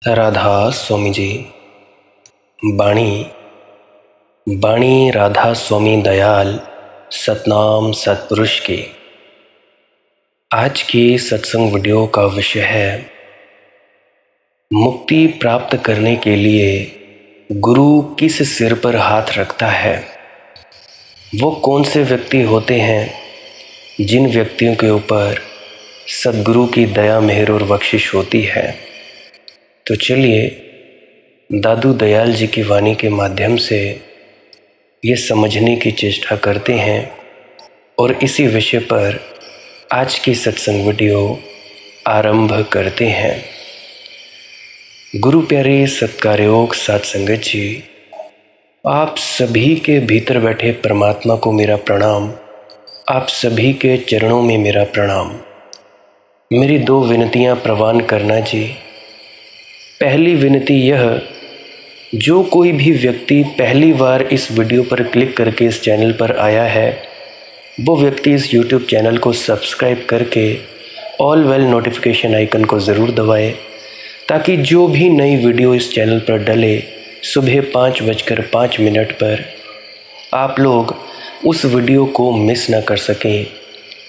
राधा स्वामी जी। बाणी बाणी राधा स्वामी दयाल सतनाम सतपुरुष की। आज की सत्संग वीडियो का विषय है मुक्ति प्राप्त करने के लिए गुरु किस सिर पर हाथ रखता है। वो कौन से व्यक्ति होते हैं जिन व्यक्तियों के ऊपर सद्गुरु की दया मेहर और बख्शिश होती है। तो चलिए दादू दयाल जी की वाणी के माध्यम से ये समझने की चेष्टा करते हैं और इसी विषय पर आज की सत्संग वीडियो आरंभ करते हैं। गुरु प्यारे सत्कारयोग साथ संगत जी, आप सभी के भीतर बैठे परमात्मा को मेरा प्रणाम। आप सभी के चरणों में मेरा प्रणाम। मेरी दो विनतियां प्रवान करना जी। पहली विनती यह, जो कोई भी व्यक्ति पहली बार इस वीडियो पर क्लिक करके इस चैनल पर आया है, वो व्यक्ति इस YouTube चैनल को सब्सक्राइब करके ऑल वेल नोटिफिकेशन आइकन को ज़रूर दबाए, ताकि जो भी नई वीडियो इस चैनल पर डले सुबह 5:05 पर आप लोग उस वीडियो को मिस ना कर सकें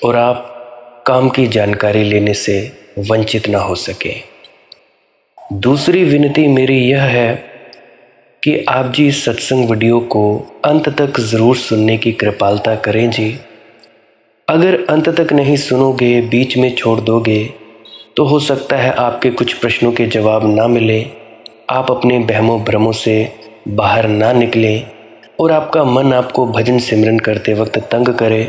और आप काम की जानकारी लेने से वंचित ना हो सकें। दूसरी विनती मेरी यह है कि आप जी इस सत्संग वीडियो को अंत तक ज़रूर सुनने की कृपालता करें जी। अगर अंत तक नहीं सुनोगे, बीच में छोड़ दोगे, तो हो सकता है आपके कुछ प्रश्नों के जवाब ना मिले, आप अपने बहमों भ्रमों से बाहर ना निकलें और आपका मन आपको भजन सिमरन करते वक्त तंग करे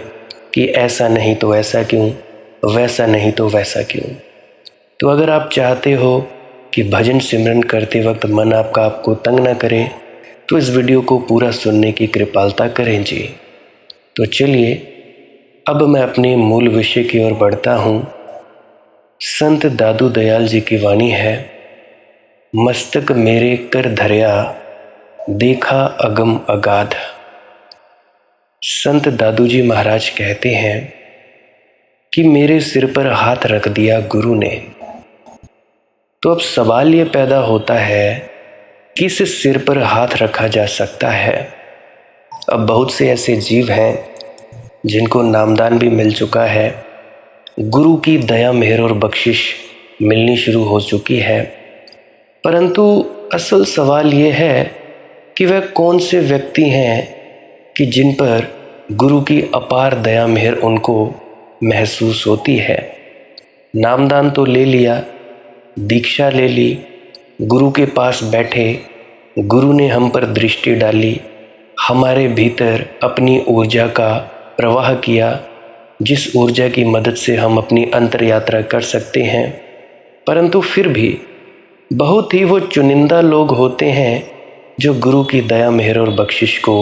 कि ऐसा नहीं तो ऐसा क्यों, वैसा नहीं तो वैसा क्यों। तो अगर आप चाहते हो कि भजन सिमरन करते वक्त मन आपको तंग ना करे, तो इस वीडियो को पूरा सुनने की कृपालता करें जी। तो चलिए अब मैं अपने मूल विषय की ओर बढ़ता हूँ। संत दादू दयाल जी की वाणी है, मस्तक मेरे कर धरया देखा अगम अगाध। संत दादू जी महाराज कहते हैं कि मेरे सिर पर हाथ रख दिया गुरु ने। तो अब सवाल ये पैदा होता है, किस सिर पर हाथ रखा जा सकता है। अब बहुत से ऐसे जीव हैं जिनको नामदान भी मिल चुका है, गुरु की दया मेहर और बख्शिश मिलनी शुरू हो चुकी है, परंतु असल सवाल ये है कि वह कौन से व्यक्ति हैं कि जिन पर गुरु की अपार दया मेहर उनको महसूस होती है। नामदान तो ले लिया, दीक्षा ले ली, गुरु के पास बैठे, गुरु ने हम पर दृष्टि डाली, हमारे भीतर अपनी ऊर्जा का प्रवाह किया, जिस ऊर्जा की मदद से हम अपनी अंतर यात्रा कर सकते हैं। परंतु फिर भी बहुत ही वो चुनिंदा लोग होते हैं जो गुरु की दया मेहर और बख्शिश को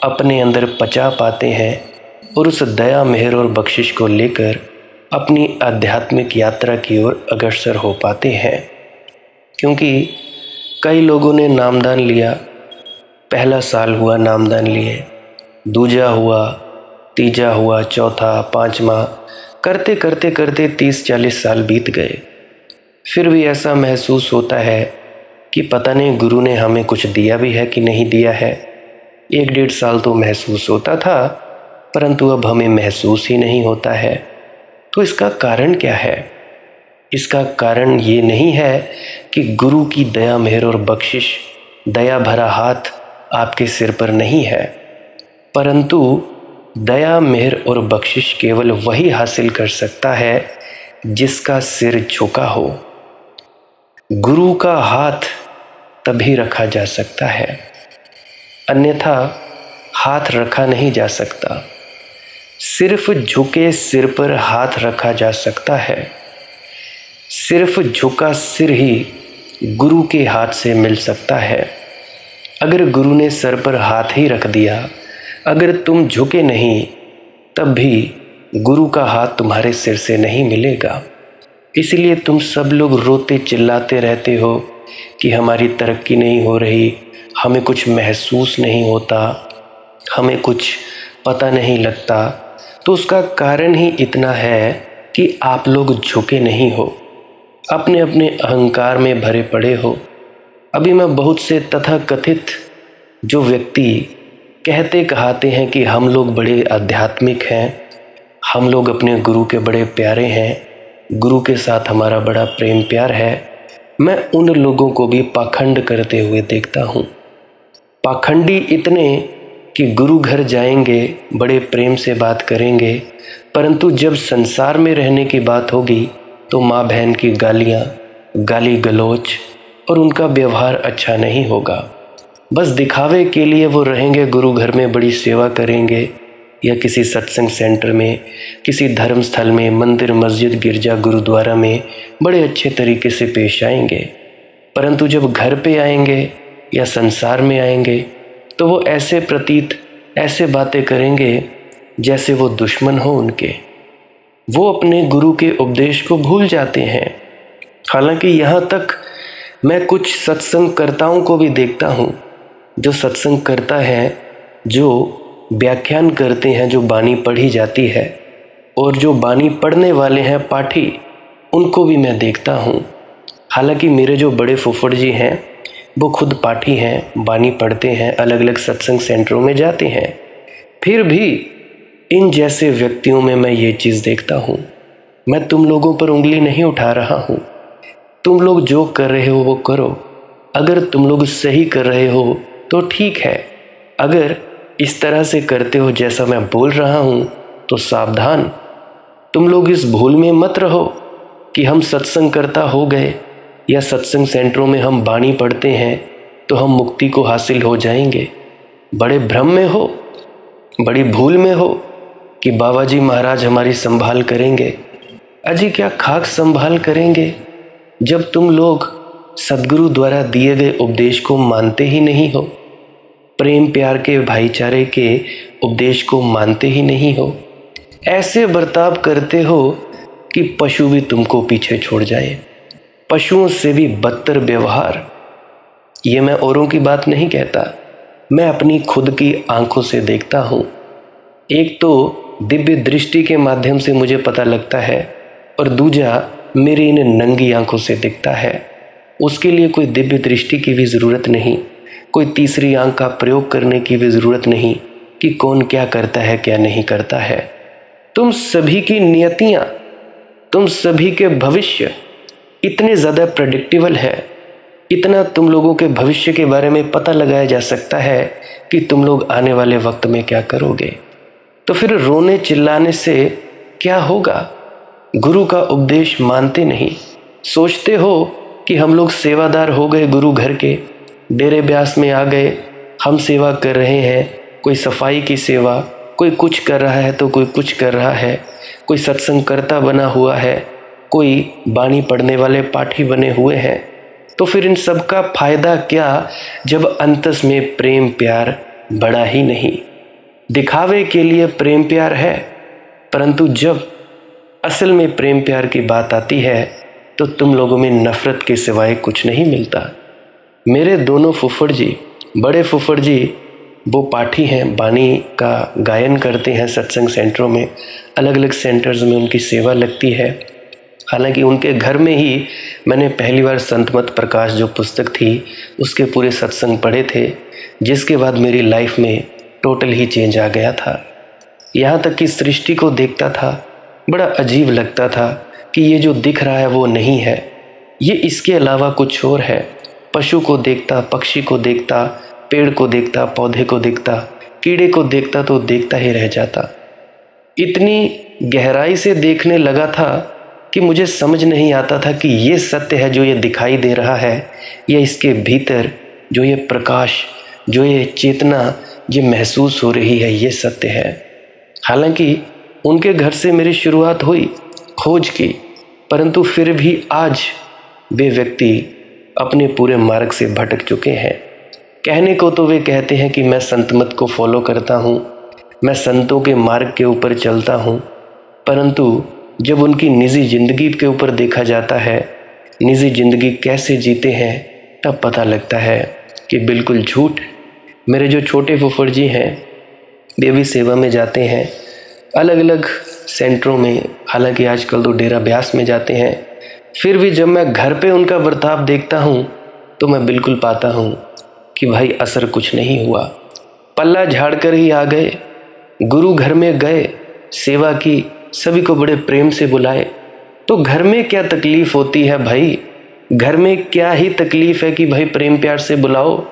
अपने अंदर पचा पाते हैं और उस दया मेहर और बख्शिश को लेकर अपनी आध्यात्मिक यात्रा की ओर अग्रसर हो पाते हैं। क्योंकि कई लोगों ने नामदान लिया, पहला साल हुआ नामदान लिए, दूजा हुआ, तीजा हुआ, चौथा, पांचवा, करते करते करते 30-40 साल बीत गए। फिर भी ऐसा महसूस होता है कि पता नहीं गुरु ने हमें कुछ दिया भी है कि नहीं दिया है। 1-1.5 साल तो महसूस होता था, परंतु अब हमें महसूस ही नहीं होता है। तो इसका कारण क्या है? इसका कारण ये नहीं है कि गुरु की दया मेहर और बख्शिश, दया भरा हाथ आपके सिर पर नहीं है, परंतु दया मेहर और बख्शिश केवल वही हासिल कर सकता है जिसका सिर झुका हो। गुरु का हाथ तभी रखा जा सकता है, अन्यथा हाथ रखा नहीं जा सकता। सिर्फ झुके सिर पर हाथ रखा जा सकता है। सिर्फ झुका सिर ही गुरु के हाथ से मिल सकता है। अगर गुरु ने सर पर हाथ ही रख दिया, अगर तुम झुके नहीं, तब भी गुरु का हाथ तुम्हारे सिर से नहीं मिलेगा। इसलिए तुम सब लोग रोते चिल्लाते रहते हो कि हमारी तरक्की नहीं हो रही, हमें कुछ महसूस नहीं होता, हमें कुछ पता नहीं लगता। तो उसका कारण ही इतना है कि आप लोग झुके नहीं हो। अपने अपने अहंकार में भरे पड़े हो। अभी मैं बहुत से तथाकथित जो व्यक्ति कहते कहाते हैं कि हम लोग बड़े आध्यात्मिक हैं, हम लोग अपने गुरु के बड़े प्यारे हैं, गुरु के साथ हमारा बड़ा प्रेम प्यार है, मैं उन लोगों को भी पाखंड करते हुए देखता हूँ। पाखंडी इतने कि गुरु घर जाएंगे, बड़े प्रेम से बात करेंगे, परंतु जब संसार में रहने की बात होगी तो माँ बहन की गालियाँ, गाली गलौच और उनका व्यवहार अच्छा नहीं होगा। बस दिखावे के लिए वो रहेंगे, गुरु घर में बड़ी सेवा करेंगे या किसी सत्संग सेंटर में, किसी धर्म स्थल में, मंदिर मस्जिद गिरजा गुरुद्वारा में बड़े अच्छे तरीके से पेश आएंगे, परंतु जब घर पे आएंगे या संसार में आएंगे तो वो ऐसे प्रतीत, ऐसे बातें करेंगे जैसे वो दुश्मन हो उनके। वो अपने गुरु के उपदेश को भूल जाते हैं। हालांकि यहाँ तक मैं कुछ सत्संगकर्ताओं को भी देखता हूँ, जो सत्संग करता है, जो व्याख्यान करते हैं, जो बानी पढ़ी जाती है, और जो बानी पढ़ने वाले हैं पाठी, उनको भी मैं देखता हूँ। हालांकि मेरे जो बड़े फुफड़ जी हैं वो खुद पाठी हैं, बानी पढ़ते हैं, अलग अलग सत्संग सेंटरों में जाते हैं, फिर भी इन जैसे व्यक्तियों में मैं ये चीज़ देखता हूँ। मैं तुम लोगों पर उंगली नहीं उठा रहा हूँ, तुम लोग जो कर रहे हो वो करो। अगर तुम लोग सही कर रहे हो तो ठीक है, अगर इस तरह से करते हो जैसा मैं बोल रहा हूँ तो सावधान, तुम लोग इस भूल में मत रहो कि हम सत्संग करता हो गए या सत्संग सेंटरों में हम बाणी पढ़ते हैं तो हम मुक्ति को हासिल हो जाएंगे। बड़े भ्रम में हो, बड़ी भूल में हो कि बाबा जी महाराज हमारी संभाल करेंगे। अजी क्या खाक संभाल करेंगे जब तुम लोग सद्गुरु द्वारा दिए गए उपदेश को मानते ही नहीं हो, प्रेम प्यार के भाईचारे के उपदेश को मानते ही नहीं हो, ऐसे बर्ताव करते हो कि पशु भी तुमको पीछे छोड़ जाए, पशुओं से भी बदतर व्यवहार। ये मैं औरों की बात नहीं कहता, मैं अपनी खुद की आंखों से देखता हूँ। एक तो दिव्य दृष्टि के माध्यम से मुझे पता लगता है और दूजा मेरी इन नंगी आंखों से दिखता है। उसके लिए कोई दिव्य दृष्टि की भी ज़रूरत नहीं, कोई तीसरी आंख का प्रयोग करने की भी ज़रूरत नहीं कि कौन क्या करता है क्या नहीं करता है। तुम सभी की नियतियाँ, तुम सभी के भविष्य इतने ज़्यादा प्रेडिक्टेबल है, इतना तुम लोगों के भविष्य के बारे में पता लगाया जा सकता है कि तुम लोग आने वाले वक्त में क्या करोगे। तो फिर रोने चिल्लाने से क्या होगा? गुरु का उपदेश मानते नहीं, सोचते हो कि हम लोग सेवादार हो गए, गुरु घर के डेरे ब्यास में आ गए, हम सेवा कर रहे हैं, कोई सफाई की सेवा, कोई कुछ कर रहा है तो कोई कुछ कर रहा है, कोई सत्संगकर्ता बना हुआ है, कोई बाणी पढ़ने वाले पाठी बने हुए हैं। तो फिर इन सब का फायदा क्या जब अंतस में प्रेम प्यार बड़ा ही नहीं। दिखावे के लिए प्रेम प्यार है, परंतु जब असल में प्रेम प्यार की बात आती है तो तुम लोगों में नफरत के सिवाय कुछ नहीं मिलता। मेरे दोनों फुफड़ जी, बड़े फुफड़ जी वो पाठी हैं, बानी का गायन करते हैं सत्संग सेंटरों में, अलग अलग सेंटर्स में उनकी सेवा लगती है। हालांकि उनके घर में ही मैंने पहली बार संतमत प्रकाश जो पुस्तक थी उसके पूरे सत्संग पढ़े थे, जिसके बाद मेरी लाइफ में टोटल ही चेंज आ गया था। यहाँ तक कि सृष्टि को देखता था, बड़ा अजीब लगता था कि ये जो दिख रहा है वो नहीं है, ये इसके अलावा कुछ और है। पशु को देखता, पक्षी को देखता, पेड़ को देखता, पौधे को देखता, कीड़े को देखता तो देखता ही रह जाता। इतनी गहराई से देखने लगा था कि मुझे समझ नहीं आता था कि ये सत्य है जो ये दिखाई दे रहा है, या इसके भीतर जो ये प्रकाश, जो ये चेतना ये महसूस हो रही है, ये सत्य है। हालांकि उनके घर से मेरी शुरुआत हुई खोज की, परंतु फिर भी आज वे व्यक्ति अपने पूरे मार्ग से भटक चुके हैं। कहने को तो वे कहते हैं कि मैं संतमत को फॉलो करता हूँ, मैं संतों के मार्ग के ऊपर चलता हूँ, परंतु जब उनकी निजी ज़िंदगी के ऊपर देखा जाता है, निजी ज़िंदगी कैसे जीते हैं, तब पता लगता है कि बिल्कुल झूठ। मेरे जो छोटे फुफड़ जी हैं वे भी सेवा में जाते हैं अलग अलग सेंटरों में, हालांकि आजकल तो डेरा ब्यास में जाते हैं, फिर भी जब मैं घर पे उनका बर्ताव देखता हूँ तो मैं बिल्कुल पाता हूँ कि भाई असर कुछ नहीं हुआ। पल्ला झाड़ कर ही आ गए, गुरु घर में गए, सेवा की, सभी को बड़े प्रेम से बुलाए। तो घर में क्या तकलीफ होती है भाई? घर में क्या ही तकलीफ है कि भाई प्रेम प्यार से बुलाओ।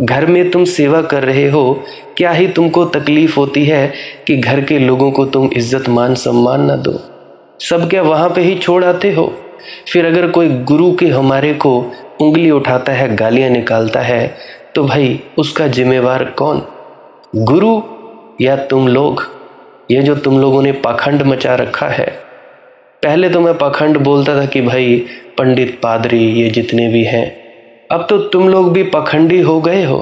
घर में तुम सेवा कर रहे हो, क्या ही तुमको तकलीफ होती है कि घर के लोगों को तुम इज्जत मान सम्मान ना दो। सब क्या वहाँ पे ही छोड़ आते हो? फिर अगर कोई गुरु के हमारे को उंगली उठाता है, गालियाँ निकालता है, तो भाई उसका जिम्मेवार कौन? गुरु या तुम लोग? ये जो तुम लोगों ने पाखंड मचा रखा है। पहले तो मैं पाखंड बोलता था कि भाई पंडित पादरी ये जितने भी हैं, अब तो तुम लोग भी पाखंडी हो गए हो।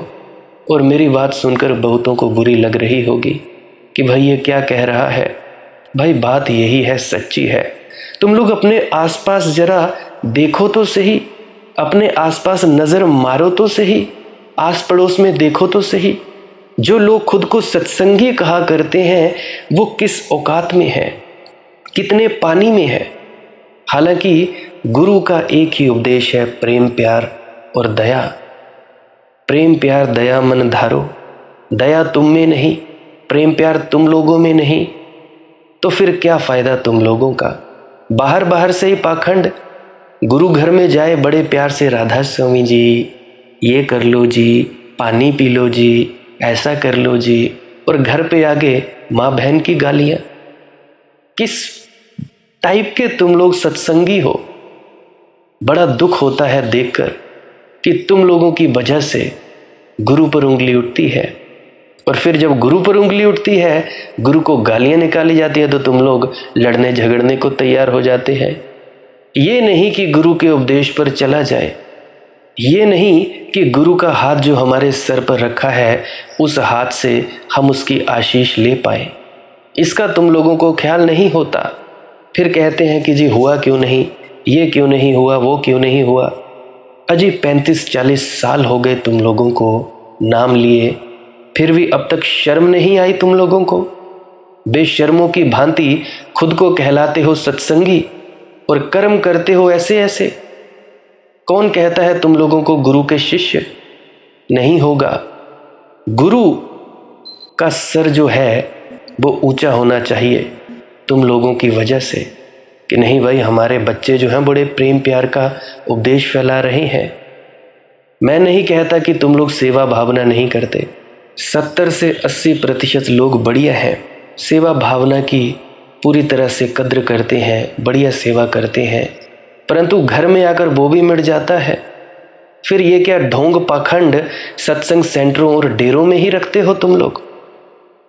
और मेरी बात सुनकर बहुतों को बुरी लग रही होगी कि भाई ये क्या कह रहा है। भाई बात यही है, सच्ची है। तुम लोग अपने आसपास जरा देखो तो सही, अपने आसपास नज़र मारो तो सही, आस पड़ोस में देखो तो सही। जो लोग खुद को सत्संगी कहा करते हैं वो किस औकात में है, कितने पानी में है। हालांकि गुरु का एक ही उपदेश है, प्रेम प्यार और दया। प्रेम प्यार दया मन धारो, दया तुम में नहीं, प्रेम प्यार तुम लोगों में नहीं, तो फिर क्या फ़ायदा तुम लोगों का? बाहर बाहर से ही पाखंड। गुरु घर में जाए बड़े प्यार से, राधा स्वामी जी ये कर लो जी, पानी पी लो जी, ऐसा कर लो जी, और घर पे आगे माँ बहन की गालियाँ। किस टाइप के तुम लोग सत्संगी हो? बड़ा दुख होता है देखकर कि तुम लोगों की वजह से गुरु पर उंगली उठती है। और फिर जब गुरु पर उंगली उठती है, गुरु को गालियां निकाली जाती है, तो तुम लोग लड़ने झगड़ने को तैयार हो जाते हैं। ये नहीं कि गुरु के उपदेश पर चला जाए, ये नहीं कि गुरु का हाथ जो हमारे सर पर रखा है उस हाथ से हम उसकी आशीष ले पाए, इसका तुम लोगों को ख्याल नहीं होता। फिर कहते हैं कि जी हुआ क्यों नहीं, ये क्यों नहीं हुआ, वो क्यों नहीं हुआ। अजी 35-40 साल हो गए तुम लोगों को नाम लिए, फिर भी अब तक शर्म नहीं आई तुम लोगों को? बेशर्मों की भांति खुद को कहलाते हो सत्संगी और कर्म करते हो ऐसे ऐसे। कौन कहता है तुम लोगों को गुरु के शिष्य? नहीं होगा। गुरु का सर जो है वो ऊंचा होना चाहिए तुम लोगों की वजह से, कि नहीं भाई हमारे बच्चे जो हैं बड़े प्रेम प्यार का उपदेश फैला रहे हैं। मैं नहीं कहता कि तुम लोग सेवा भावना नहीं करते, 70 से 80% लोग बढ़िया हैं, सेवा भावना की पूरी तरह से कद्र करते हैं, बढ़िया सेवा करते हैं, परंतु घर में आकर वो भी मिट जाता है। फिर ये क्या ढोंग पाखंड सत्संग सेंटरों और डेरों में ही रखते हो तुम लोग?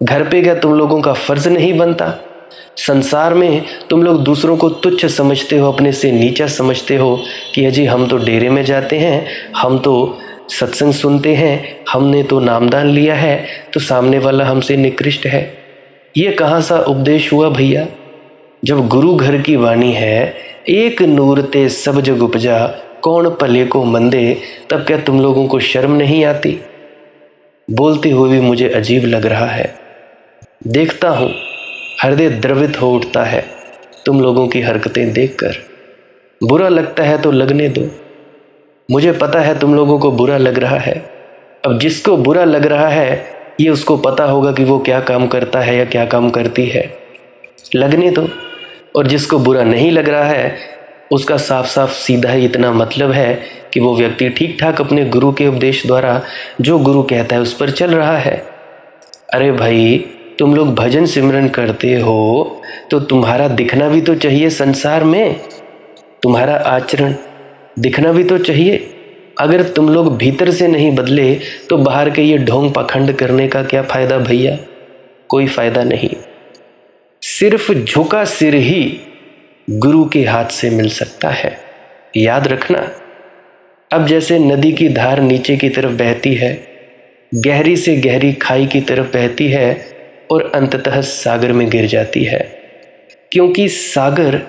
घर पे क्या तुम लोगों का फर्ज नहीं बनता? संसार में तुम लोग दूसरों को तुच्छ समझते हो, अपने से नीचा समझते हो कि अजी हम तो डेरे में जाते हैं, हम तो सत्संग सुनते हैं, हमने तो नामदान लिया है, तो सामने वाला हमसे निकृष्ट है। ये कहाँ सा उपदेश हुआ भैया? जब गुरु घर की वाणी है, एक नूर ते सब जग उपजा, कौन भले को मंदे, तब क्या तुम लोगों को शर्म नहीं आती? बोलते हुए भी मुझे अजीब लग रहा है। देखता हूँ हृदय द्रवित हो उठता है तुम लोगों की हरकतें देखकर। बुरा लगता है तो लगने दो, मुझे पता है तुम लोगों को बुरा लग रहा है। अब जिसको बुरा लग रहा है ये उसको पता होगा कि वो क्या काम करता है या क्या काम करती है, लगने दो। और जिसको बुरा नहीं लग रहा है उसका साफ साफ सीधा ही इतना मतलब है कि वो व्यक्ति ठीक ठाक अपने गुरु के उपदेश द्वारा जो गुरु कहता है उस पर चल रहा है। अरे भाई तुम लोग भजन सिमरन करते हो तो तुम्हारा दिखना भी तो चाहिए संसार में, तुम्हारा आचरण दिखना भी तो चाहिए। अगर तुम लोग भीतर से नहीं बदले तो बाहर के ये ढोंग पाखंड करने का क्या फ़ायदा भैया? कोई फ़ायदा नहीं। सिर्फ झुका सिर ही गुरु के हाथ से मिल सकता है, याद रखना। अब जैसे नदी की धार नीचे की तरफ बहती है, गहरी से गहरी खाई की तरफ बहती है और अंततः सागर में गिर जाती है, क्योंकि सागर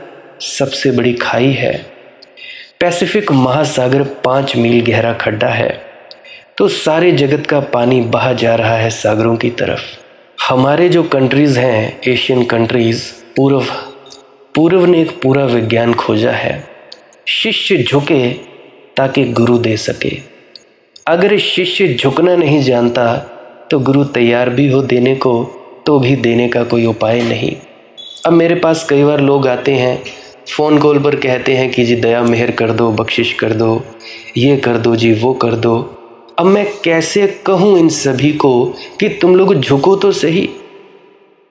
सबसे बड़ी खाई है। पैसिफिक महासागर 5 मील गहरा खड्डा है, तो सारे जगत का पानी बहा जा रहा है सागरों की तरफ। हमारे जो कंट्रीज़ हैं, एशियन कंट्रीज़, पूर्व ने एक पूरा विज्ञान खोजा है शिष्य झुके ताकि गुरु दे सके। अगर शिष्य झुकना नहीं जानता तो गुरु तैयार भी हो देने को तो भी देने का कोई उपाय नहीं। अब मेरे पास कई बार लोग आते हैं, फ़ोन कॉल पर कहते हैं कि जी दया मेहर कर दो, बख्शिश कर दो, ये कर दो जी, वो कर दो। अब मैं कैसे कहूँ इन सभी को कि तुम लोग झुको तो सही।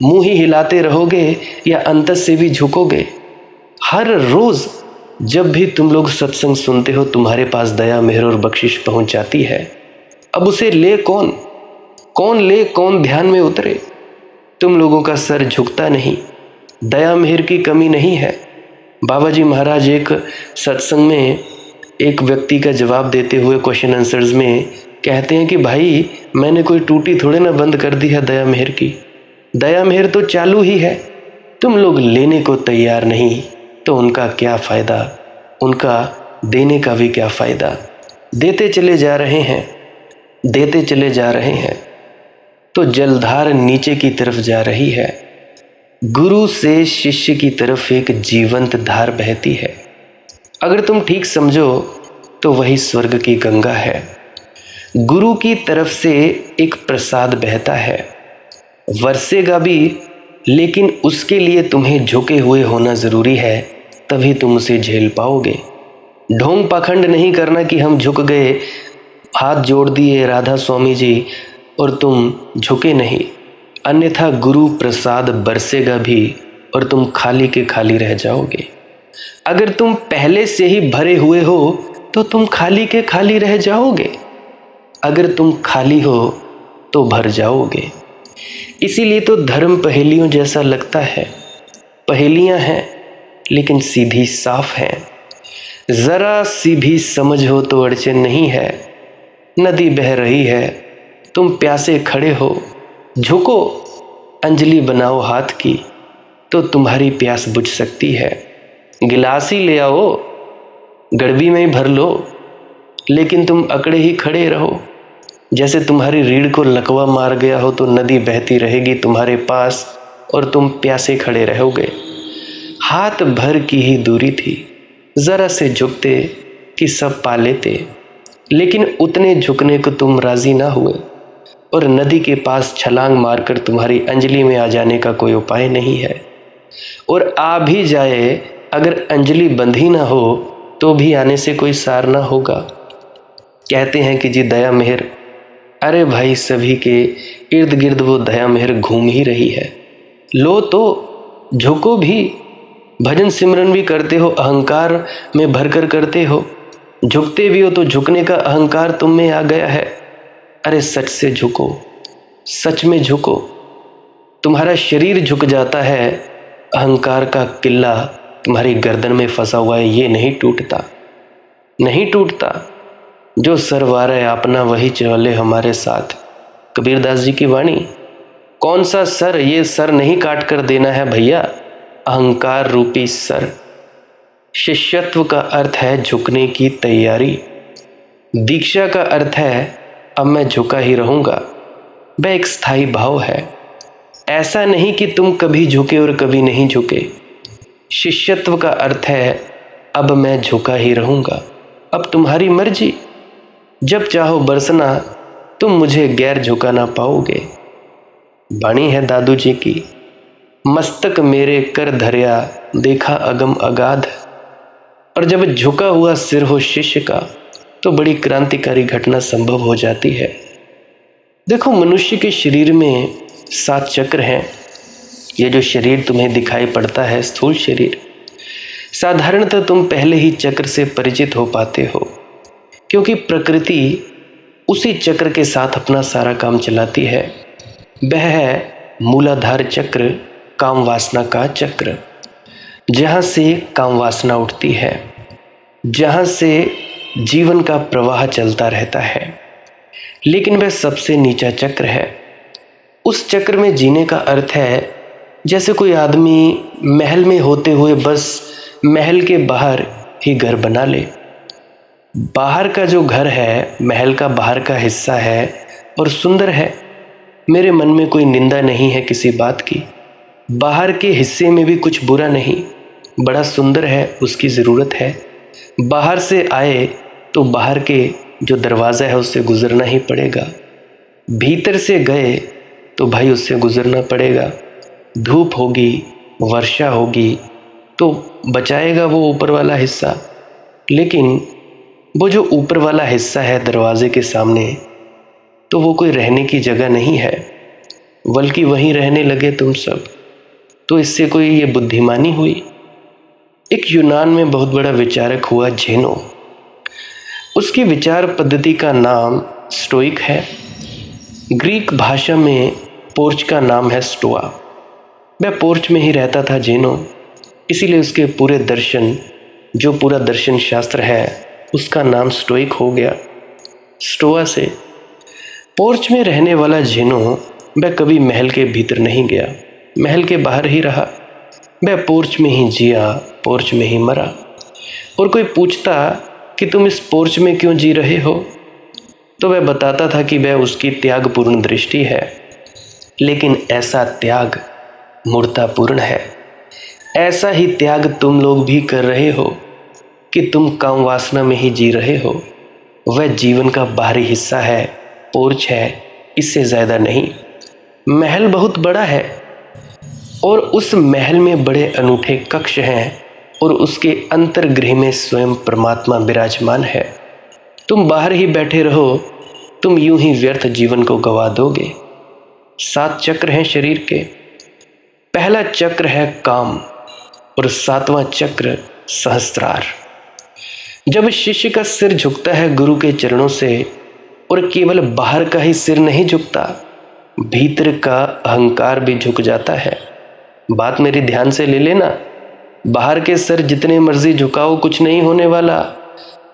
मुंह ही हिलाते रहोगे या अंतर से भी झुकोगे? हर रोज़ जब भी तुम लोग सत्संग सुनते हो तुम्हारे पास दया मेहर और बख्शिश पहुंच जाती है। अब उसे ले कौन? कौन ले, कौन ध्यान में उतरे? तुम लोगों का सर झुकता नहीं, दया मेहर की कमी नहीं है। बाबा जी महाराज एक सत्संग में एक व्यक्ति का जवाब देते हुए क्वेश्चन आंसर्स में कहते हैं कि भाई मैंने कोई टूटी थोड़े ना बंद कर दी है दया मेहर की, दया मेहर तो चालू ही है। तुम लोग लेने को तैयार नहीं तो उनका क्या फ़ायदा, उनका देने का भी क्या फ़ायदा। देते चले जा रहे हैं, देते चले जा रहे हैं तो जलधार नीचे की तरफ जा रही है। गुरु से शिष्य की तरफ एक जीवंत धार बहती है। अगर तुम ठीक समझो तो वही स्वर्ग की गंगा है। गुरु की तरफ से एक प्रसाद बहता है, बरसेगा भी, लेकिन उसके लिए तुम्हें झुके हुए होना ज़रूरी है, तभी तुम उसे झेल पाओगे। ढोंग पाखंड नहीं करना कि हम झुक गए, हाथ जोड़ दिए राधा स्वामी जी और तुम झुके नहीं, अन्यथा गुरु प्रसाद बरसेगा भी और तुम खाली के खाली रह जाओगे। अगर तुम पहले से ही भरे हुए हो तो तुम खाली के खाली रह जाओगे, अगर तुम खाली हो तो भर जाओगे। इसीलिए तो धर्म पहेलियों जैसा लगता है। पहेलियां हैं लेकिन सीधी साफ हैं। जरा सी भी समझ हो तो अड़चन नहीं है। नदी बह रही है, तुम प्यासे खड़े हो, झुको, अंजलि बनाओ हाथ की तो तुम्हारी प्यास बुझ सकती है। गिलास ही ले आओ, गड़बी में ही भर लो, लेकिन तुम अकड़े ही खड़े रहो। जैसे तुम्हारी रीढ़ को लकवा मार गया हो तो नदी बहती रहेगी तुम्हारे पास और तुम प्यासे खड़े रहोगे। हाथ भर की ही दूरी थी, जरा से झुकते कि सब पा लेते, लेकिन उतने झुकने को तुम राजी ना हुए और नदी के पास छलांग मारकर तुम्हारी अंजलि में आ जाने का कोई उपाय नहीं है। और आ भी जाए, अगर अंजलि बंधी ना हो तो भी आने से कोई सार ना होगा। कहते हैं कि जी दया मेहर, अरे भाई सभी के इर्द गिर्द वो दया मेहर घूम ही रही है। लो तो झुको भी, भजन सिमरन भी करते हो, अहंकार में भरकर करते हो, झुकते भी हो तो झुकने का अहंकार तुम में आ गया है। अरे सच से झुको, सच में झुको। तुम्हारा शरीर झुक जाता है, अहंकार का किला तुम्हारी गर्दन में फंसा हुआ है, ये नहीं टूटता, नहीं टूटता। जो सरवार है अपना वही चले हमारे साथ, कबीरदास जी की वाणी। कौन सा सर? ये सर नहीं काट कर देना है भैया, अहंकार रूपी सर। शिष्यत्व का अर्थ है झुकने की तैयारी। दीक्षा का अर्थ है अब मैं झुका ही रहूंगा। वह एक स्थायी भाव है। ऐसा नहीं कि तुम कभी झुके और कभी नहीं झुके। शिष्यत्व का अर्थ है अब मैं झुका ही रहूंगा, अब तुम्हारी मर्जी, जब चाहो बरसना, तुम मुझे गैर झुका ना पाओगे। वाणी है दादू जी की, मस्तक मेरे कर धरया देखा अगम अगाध। और जब झुका हुआ सिर हो शिष्य का तो बड़ी क्रांतिकारी घटना संभव हो जाती है। देखो, मनुष्य के शरीर में 7 चक्र हैं। ये जो शरीर तुम्हें दिखाई पड़ता है स्थूल शरीर, साधारणतः तुम पहले ही चक्र से परिचित हो पाते हो, क्योंकि प्रकृति उसी चक्र के साथ अपना सारा काम चलाती है। वह है मूलाधार चक्र, काम वासना का चक्र, जहाँ से काम वासना उठती है, जहाँ से जीवन का प्रवाह चलता रहता है। लेकिन वह सबसे नीचा चक्र है। उस चक्र में जीने का अर्थ है जैसे कोई आदमी महल में होते हुए बस महल के बाहर ही घर बना ले। बाहर का जो घर है, महल का बाहर का हिस्सा है और सुंदर है, मेरे मन में कोई निंदा नहीं है किसी बात की। बाहर के हिस्से में भी कुछ बुरा नहीं, बड़ा सुंदर है, उसकी ज़रूरत है। बाहर से आए तो बाहर के जो दरवाज़ा है उससे गुजरना ही पड़ेगा, भीतर से गए तो भाई उससे गुजरना पड़ेगा। धूप होगी, वर्षा होगी तो बचाएगा वो ऊपर वाला हिस्सा, लेकिन वो जो ऊपर वाला हिस्सा है दरवाजे के सामने, तो वो कोई रहने की जगह नहीं है, बल्कि वहीं रहने लगे तुम सब। तो इससे कोई ये बुद्धिमानी हुई? एक यूनान में बहुत बड़ा विचारक हुआ जेनो, उसकी विचार पद्धति का नाम स्टोइक है। ग्रीक भाषा में पोर्च का नाम है स्टोआ। वह पोर्च में ही रहता था जेनो, इसीलिए उसके पूरे दर्शन, जो पूरा दर्शन शास्त्र है, उसका नाम स्टोइक हो गया, स्टोआ से। पोर्च में रहने वाला जेनो वह कभी महल के भीतर नहीं गया, महल के बाहर ही रहा। वह पोर्च में ही जिया, पोर्च में ही मरा। और कोई पूछता कि तुम इस पोर्च में क्यों जी रहे हो, तो वह बताता था कि वह उसकी त्यागपूर्ण दृष्टि है। लेकिन ऐसा त्याग मूर्तापूर्ण है। ऐसा ही त्याग तुम लोग भी कर रहे हो कि तुम काम वासना में ही जी रहे हो। वह जीवन का बाहरी हिस्सा है, पोर्च है, इससे ज़्यादा नहीं। महल बहुत बड़ा है और उस महल में बड़े अनूठे कक्ष हैं और उसके अंतर्गृह में स्वयं परमात्मा विराजमान है। तुम बाहर ही बैठे रहो, तुम यूं ही व्यर्थ जीवन को गवा दोगे। 7 चक्र हैं शरीर के। पहला चक्र है काम और 7वां चक्र सहस्त्रार। जब शिष्य का सिर झुकता है गुरु के चरणों से, और केवल बाहर का ही सिर नहीं झुकता, भीतर का अहंकार भी झुक जाता है। बात मेरी ध्यान से ले लेना, बाहर के सिर जितने मर्जी झुकाओ कुछ नहीं होने वाला,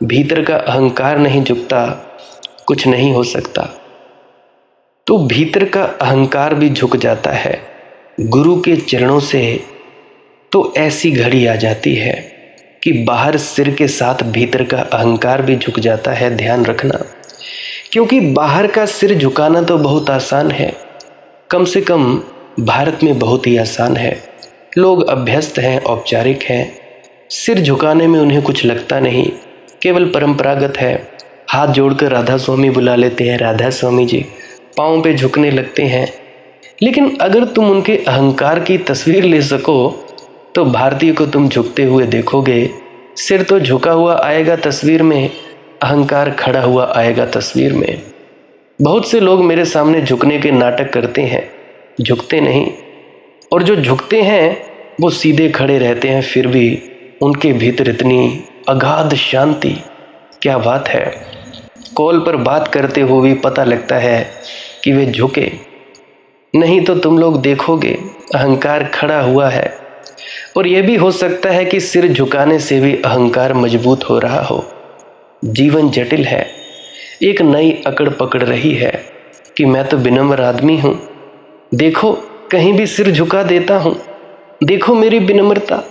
भीतर का अहंकार नहीं झुकता, कुछ नहीं हो सकता। तो भीतर का अहंकार भी झुक जाता है गुरु के चरणों से। तो ऐसी घड़ी आ जाती है कि बाहर सिर के साथ भीतर का अहंकार भी झुक जाता है। ध्यान रखना, क्योंकि बाहर का सिर झुकाना तो बहुत आसान है, कम से कम भारत में बहुत ही आसान है। लोग अभ्यस्त हैं, औपचारिक हैं, सिर झुकाने में उन्हें कुछ लगता नहीं, केवल परंपरागत है। हाथ जोड़कर राधा स्वामी बुला लेते हैं, राधा स्वामी जी, पाँव पे झुकने लगते हैं। लेकिन अगर तुम उनके अहंकार की तस्वीर ले सको तो भारतीय को तुम झुकते हुए देखोगे। सिर तो झुका हुआ आएगा तस्वीर में, अहंकार खड़ा हुआ आएगा तस्वीर में। बहुत से लोग मेरे सामने झुकने के नाटक करते हैं, झुकते नहीं, और जो झुकते हैं वो सीधे खड़े रहते हैं, फिर भी उनके भीतर इतनी अगाध शांति। क्या बात है! कॉल पर बात करते हुए भी पता लगता है कि वे झुके नहीं। तो तुम लोग देखोगे अहंकार खड़ा हुआ है। और यह भी हो सकता है कि सिर झुकाने से भी अहंकार मजबूत हो रहा हो। जीवन जटिल है, एक नई अकड़ पकड़ रही है कि मैं तो विनम्र आदमी हूँ, देखो कहीं भी सिर झुका देता हूँ, देखो मेरी विनम्रता।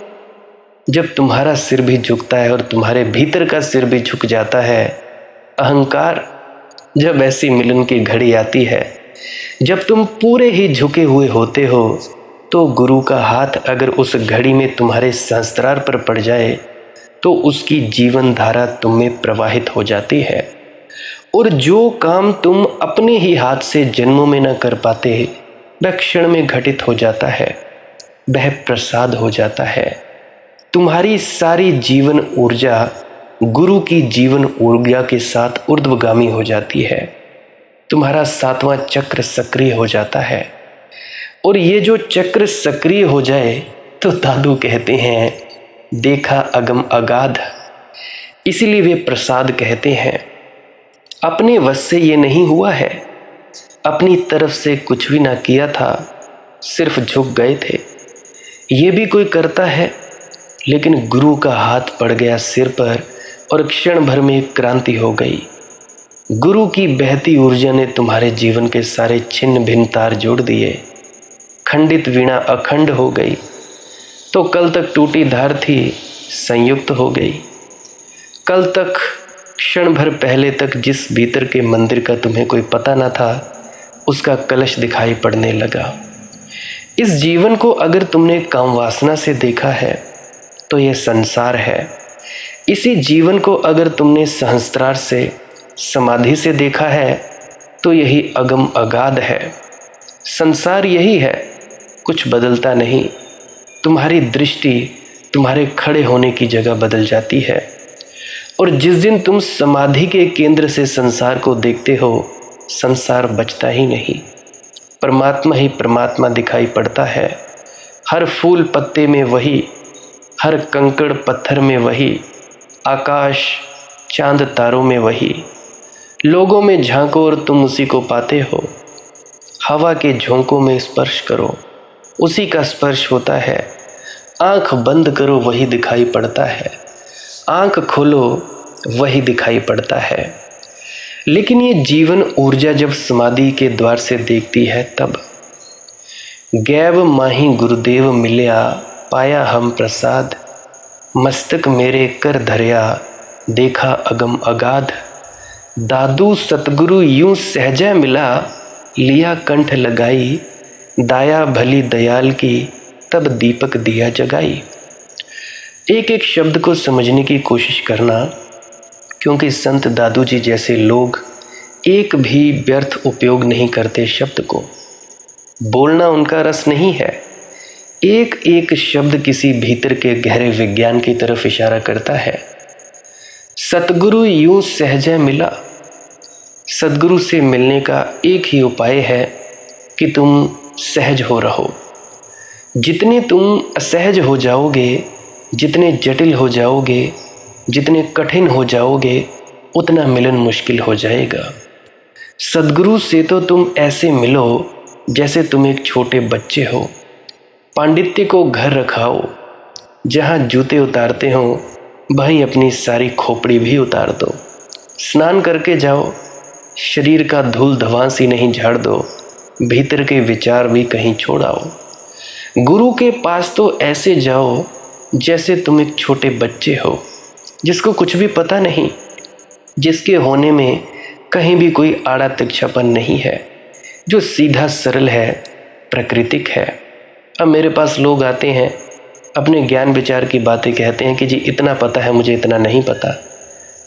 जब तुम्हारा सिर भी झुकता है और तुम्हारे भीतर का सिर भी झुक जाता है, अहंकार, जब ऐसी मिलन की घड़ी आती है, जब तुम पूरे ही झुके हुए होते हो, तो गुरु का हाथ अगर उस घड़ी में तुम्हारे सहस्त्रार पर पड़ जाए तो उसकी जीवन धारा तुम में प्रवाहित हो जाती है। और जो काम तुम अपने ही हाथ से जन्मों में न कर पाते, वह क्षण में घटित हो जाता है, वह प्रसाद हो जाता है। तुम्हारी सारी जीवन ऊर्जा गुरु की जीवन ऊर्जा के साथ ऊर्ध्वगामी हो जाती है। तुम्हारा 7वां चक्र सक्रिय हो जाता है। और ये जो चक्र सक्रिय हो जाए तो दादू कहते हैं देखा अगम अगाध। इसीलिए वे प्रसाद कहते हैं। अपने वश से ये नहीं हुआ है, अपनी तरफ से कुछ भी ना किया था, सिर्फ झुक गए थे। ये भी कोई करता है, लेकिन गुरु का हाथ पड़ गया सिर पर और क्षण भर में क्रांति हो गई। गुरु की बहती ऊर्जा ने तुम्हारे जीवन के सारे छिन्न भिन्न तार जोड़ दिए। खंडित वीणा अखंड हो गई, तो कल तक टूटी धार थी संयुक्त हो गई। कल तक क्षण भर पहले तक जिस भीतर के मंदिर का तुम्हें कोई पता न था, उसका कलश दिखाई पड़ने लगा। इस जीवन को अगर तुमने काम वासना से देखा है तो यह संसार है। इसी जीवन को अगर तुमने सहस्त्रार से, समाधि से देखा है तो यही अगम अगाध है। संसार यही है, कुछ बदलता नहीं। तुम्हारी दृष्टि तुम्हारे खड़े होने की जगह बदल जाती है, और जिस दिन तुम समाधि के केंद्र से संसार को देखते हो, संसार बचता ही नहीं, परमात्मा ही परमात्मा दिखाई पड़ता है। हर फूल पत्ते में वही, हर कंकड़ पत्थर में वही, आकाश चांद तारों में वही। लोगों में झांको और तुम उसी को पाते हो। हवा के झोंकों में स्पर्श करो, उसी का स्पर्श होता है। आंख बंद करो, वही दिखाई पड़ता है। आंख खोलो, वही दिखाई पड़ता है। लेकिन ये जीवन ऊर्जा जब समाधि के द्वार से देखती है तब। गैब माही गुरुदेव मिल्या, पाया हम प्रसाद। मस्तक मेरे कर धरया, देखा अगम अगाध। दादू सतगुरु यूं सहजा मिला, लिया कंठ लगाई। दाया भली दयाल की, तब दीपक दिया जगाई। एक एक शब्द को समझने की कोशिश करना, क्योंकि संत दादू जी जैसे लोग एक भी व्यर्थ उपयोग नहीं करते शब्द को। बोलना उनका रस नहीं है। एक एक शब्द किसी भीतर के गहरे विज्ञान की तरफ इशारा करता है। सतगुरु यूं सहजा मिला। सदगुरु से मिलने का एक ही उपाय है कि तुम सहज हो रहो। जितने तुम असहज हो जाओगे, जितने जटिल हो जाओगे, जितने कठिन हो जाओगे, उतना मिलन मुश्किल हो जाएगा। सदगुरु से तो तुम ऐसे मिलो जैसे तुम एक छोटे बच्चे हो। पांडित्य को घर रखाओ, जहाँ जूते उतारते हो वहीं अपनी सारी खोपड़ी भी उतार दो। स्नान करके जाओ, शरीर का धूल धवांस ही नहीं झाड़ दो, भीतर के विचार भी कहीं छोड़ाओ। गुरु के पास तो ऐसे जाओ जैसे तुम एक छोटे बच्चे हो, जिसको कुछ भी पता नहीं, जिसके होने में कहीं भी कोई आड़ा तिरछापन नहीं है, जो सीधा सरल है, प्राकृतिक है। अब मेरे पास लोग आते हैं, अपने ज्ञान विचार की बातें कहते हैं कि जी इतना पता है, मुझे इतना नहीं पता।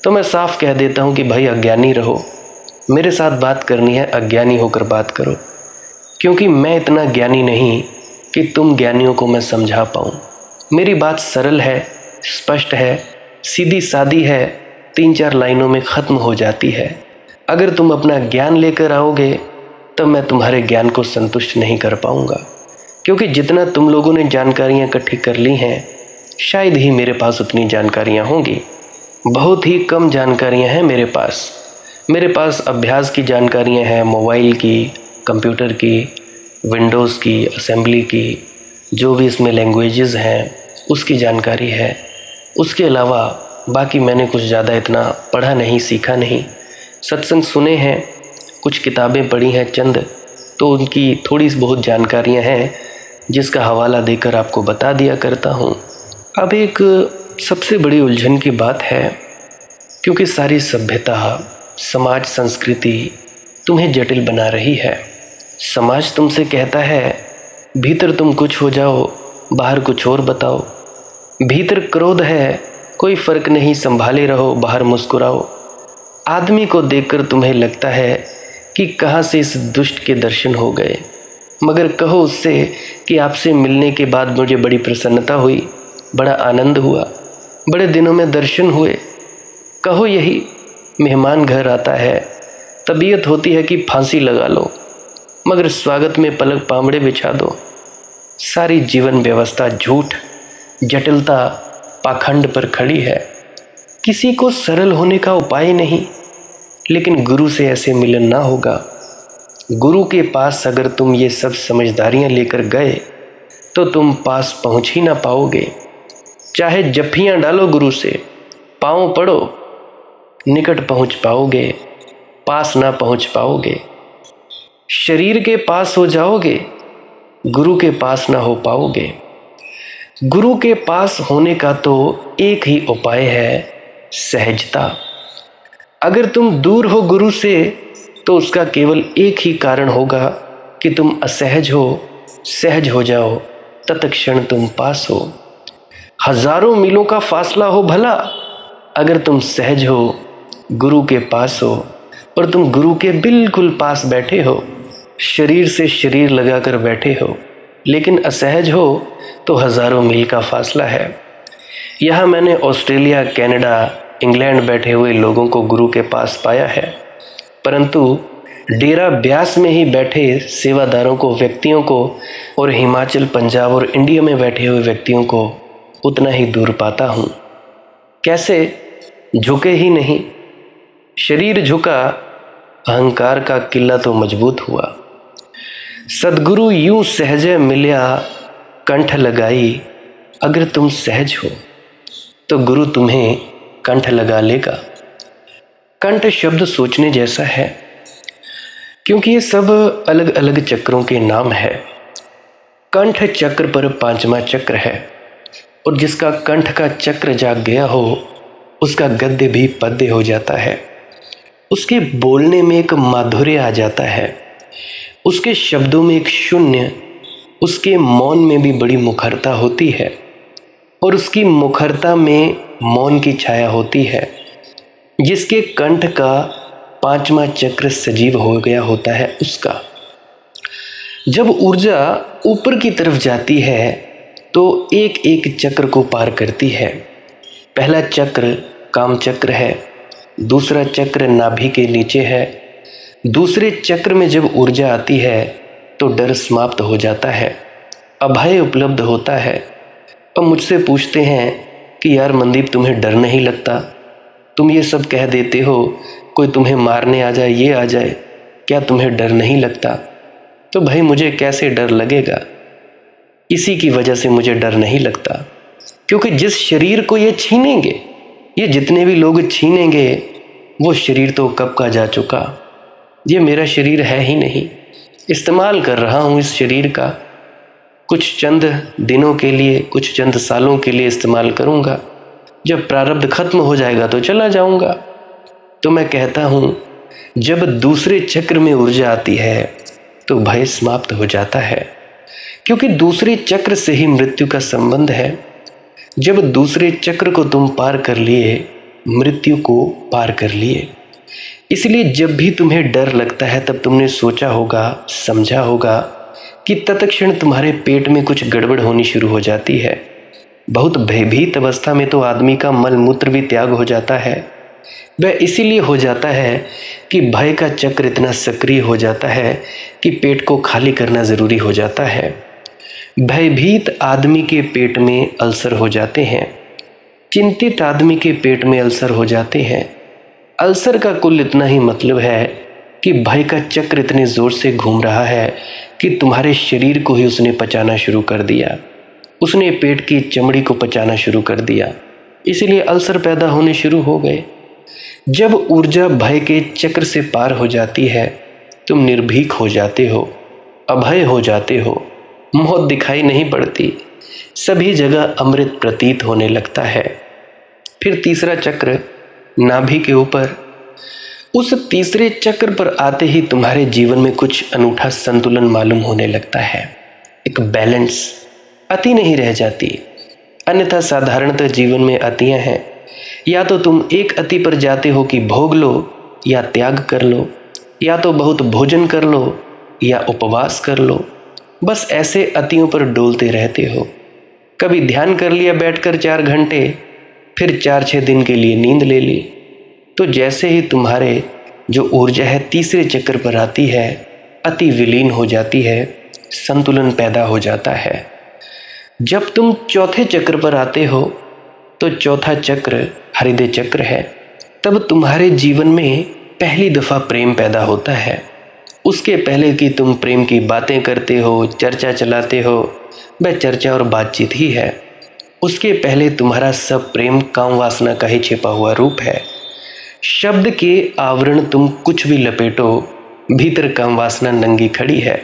तो मैं साफ कह देता हूँ कि भाई अज्ञानी रहो, मेरे साथ बात करनी है अज्ञानी होकर बात करो, क्योंकि मैं इतना ज्ञानी नहीं कि तुम ज्ञानियों को मैं समझा पाऊँ। मेरी बात सरल है, स्पष्ट है, सीधी सादी है, 3-4 लाइनों में ख़त्म हो जाती है। अगर तुम अपना ज्ञान लेकर आओगे तो मैं तुम्हारे ज्ञान को संतुष्ट नहीं कर पाऊँगा, क्योंकि जितना तुम लोगों ने जानकारियाँ इकट्ठी कर ली हैं, शायद ही मेरे पास उतनी जानकारियाँ होंगी। बहुत ही कम जानकारियाँ हैं मेरे पास। मेरे पास अभ्यास की जानकारियाँ हैं, मोबाइल की, कंप्यूटर की, विंडोज़ की, असेंबली की, जो भी इसमें लैंग्वेजेस हैं उसकी जानकारी है। उसके अलावा बाकी मैंने कुछ ज़्यादा इतना पढ़ा नहीं, सीखा नहीं। सत्संग सुने हैं, कुछ किताबें पढ़ी हैं चंद, तो उनकी थोड़ी बहुत जानकारियां हैं जिसका हवाला देकर आपको बता दिया करता हूं। अब एक सबसे बड़ी उलझन की बात है, क्योंकि सारी सभ्यता, समाज, संस्कृति तुम्हें जटिल बना रही है। समाज तुमसे कहता है भीतर तुम कुछ हो जाओ, बाहर कुछ और बताओ। भीतर क्रोध है, कोई फ़र्क नहीं, संभाले रहो, बाहर मुस्कुराओ। आदमी को देखकर तुम्हें लगता है कि कहाँ से इस दुष्ट के दर्शन हो गए, मगर कहो उससे कि आपसे मिलने के बाद मुझे बड़ी प्रसन्नता हुई, बड़ा आनंद हुआ, बड़े दिनों में दर्शन हुए। कहो यही। मेहमान घर आता है, तबीयत होती है कि फांसी लगा लो, मगर स्वागत में पलक पामड़े बिछा दो। सारी जीवन व्यवस्था झूठ, जटिलता, पाखंड पर खड़ी है। किसी को सरल होने का उपाय नहीं। लेकिन गुरु से ऐसे मिलन ना होगा। गुरु के पास अगर तुम ये सब समझदारियां लेकर गए तो तुम पास पहुंच ही ना पाओगे। चाहे जफ्फियां डालो गुरु से, पाँव पड़ो, निकट पहुंच पाओगे, पास ना पहुंच पाओगे। शरीर के पास हो जाओगे, गुरु के पास ना हो पाओगे। गुरु के पास होने का तो एक ही उपाय है, सहजता। अगर तुम दूर हो गुरु से तो उसका केवल एक ही कारण होगा कि तुम असहज हो। सहज हो जाओ, तत्क्षण तुम पास हो। हजारों मीलों का फासला हो भला, अगर तुम सहज हो, गुरु के पास हो और तुम गुरु के बिल्कुल पास बैठे हो, शरीर से शरीर लगाकर बैठे हो, लेकिन असहज हो तो हजारों मील का फासला है। यहाँ मैंने ऑस्ट्रेलिया, कनाडा, इंग्लैंड बैठे हुए लोगों को गुरु के पास पाया है, परंतु डेरा ब्यास में ही बैठे सेवादारों को, व्यक्तियों को, और हिमाचल, पंजाब और इंडिया में बैठे हुए व्यक्तियों को उतना ही दूर पाता हूँ। कैसे? झुके ही नहीं। शरीर झुका, अहंकार का किला तो मजबूत हुआ। सदगुरु यूं सहजे मिल्या, कंठ लगाई। अगर तुम सहज हो तो गुरु तुम्हें कंठ लगा लेगा। कंठ शब्द सोचने जैसा है, क्योंकि ये सब अलग अलग चक्रों के नाम है। कंठ चक्र पर 5वां चक्र है, और जिसका कंठ का चक्र जाग गया हो उसका गद्य भी पद्य हो जाता है। उसके बोलने में एक माधुर्य आ जाता है, उसके शब्दों में एक शून्य, उसके मौन में भी बड़ी मुखरता होती है, और उसकी मुखरता में मौन की छाया होती है। जिसके कंठ का 5वां चक्र सजीव हो गया होता है उसका। जब ऊर्जा ऊपर की तरफ जाती है तो एक एक चक्र को पार करती है। पहला चक्र काम चक्र है, दूसरा चक्र नाभि के नीचे है। दूसरे चक्र में जब ऊर्जा आती है तो डर समाप्त हो जाता है, अभय उपलब्ध होता है। अब मुझसे पूछते हैं कि यार मनदीप, तुम्हें डर नहीं लगता? तुम ये सब कह देते हो, कोई तुम्हें मारने आ जाए, ये आ जाए, क्या तुम्हें डर नहीं लगता? तो भाई मुझे कैसे डर लगेगा? इसी की वजह से मुझे डर नहीं लगता, क्योंकि जिस शरीर को ये छीनेंगे, ये जितने भी लोग छीनेंगे, वो शरीर तो कब का जा चुका। ये मेरा शरीर है ही नहीं। इस्तेमाल कर रहा हूँ इस शरीर का, कुछ चंद दिनों के लिए, कुछ चंद सालों के लिए इस्तेमाल करूँगा। जब प्रारब्ध खत्म हो जाएगा तो चला जाऊँगा। तो मैं कहता हूँ, जब दूसरे चक्र में ऊर्जा आती है तो भय समाप्त हो जाता है, क्योंकि दूसरे चक्र से ही मृत्यु का संबंध है। जब दूसरे चक्र को तुम पार कर लिए, मृत्यु को पार कर लिए। इसलिए जब भी तुम्हें डर लगता है तब तुमने सोचा होगा, समझा होगा कि तत्क्षण तुम्हारे पेट में कुछ गड़बड़ होनी शुरू हो जाती है। बहुत भयभीत अवस्था में तो आदमी का मल मूत्र भी त्याग हो जाता है। वह इसीलिए हो जाता है कि भय का चक्र इतना सक्रिय हो जाता है कि पेट को खाली करना ज़रूरी हो जाता है। भयभीत आदमी के पेट में अल्सर हो जाते हैं, चिंतित आदमी के पेट में अल्सर हो जाते हैं। अल्सर का कुल इतना ही मतलब है कि भय का चक्र इतने ज़ोर से घूम रहा है कि तुम्हारे शरीर को ही उसने पचाना शुरू कर दिया, उसने पेट की चमड़ी को पचाना शुरू कर दिया, इसलिए अल्सर पैदा होने शुरू हो गए। जब ऊर्जा भय के चक्र से पार हो जाती है, तुम निर्भीक हो जाते हो, अभय हो जाते हो, मौत दिखाई नहीं पड़ती, सभी जगह अमृत प्रतीत होने लगता है। फिर तीसरा चक्र नाभि के ऊपर, उस तीसरे चक्र पर आते ही तुम्हारे जीवन में कुछ अनूठा संतुलन मालूम होने लगता है। एक बैलेंस, अति नहीं रह जाती। अन्यथा साधारणतः जीवन में अतियां हैं, या तो तुम एक अति पर जाते हो कि भोग लो या त्याग कर लो, या तो बहुत भोजन कर लो या उपवास कर लो। बस ऐसे अतियों पर डोलते रहते हो। कभी ध्यान कर लिया बैठकर 4 घंटे, फिर 4-6 दिन के लिए नींद ले ली। तो जैसे ही तुम्हारे जो ऊर्जा है तीसरे चक्र पर आती है, अति विलीन हो जाती है, संतुलन पैदा हो जाता है। जब तुम चौथे चक्र पर आते हो तो चौथा चक्र हृदय चक्र है। तब तुम्हारे जीवन में पहली दफ़ा प्रेम पैदा होता है। उसके पहले कि तुम प्रेम की बातें करते हो, चर्चा चलाते हो, वह चर्चा और बातचीत ही है। उसके पहले तुम्हारा सब प्रेम काम वासना का ही छिपा हुआ रूप है। शब्द के आवरण तुम कुछ भी लपेटो, भीतर काम वासना नंगी खड़ी है।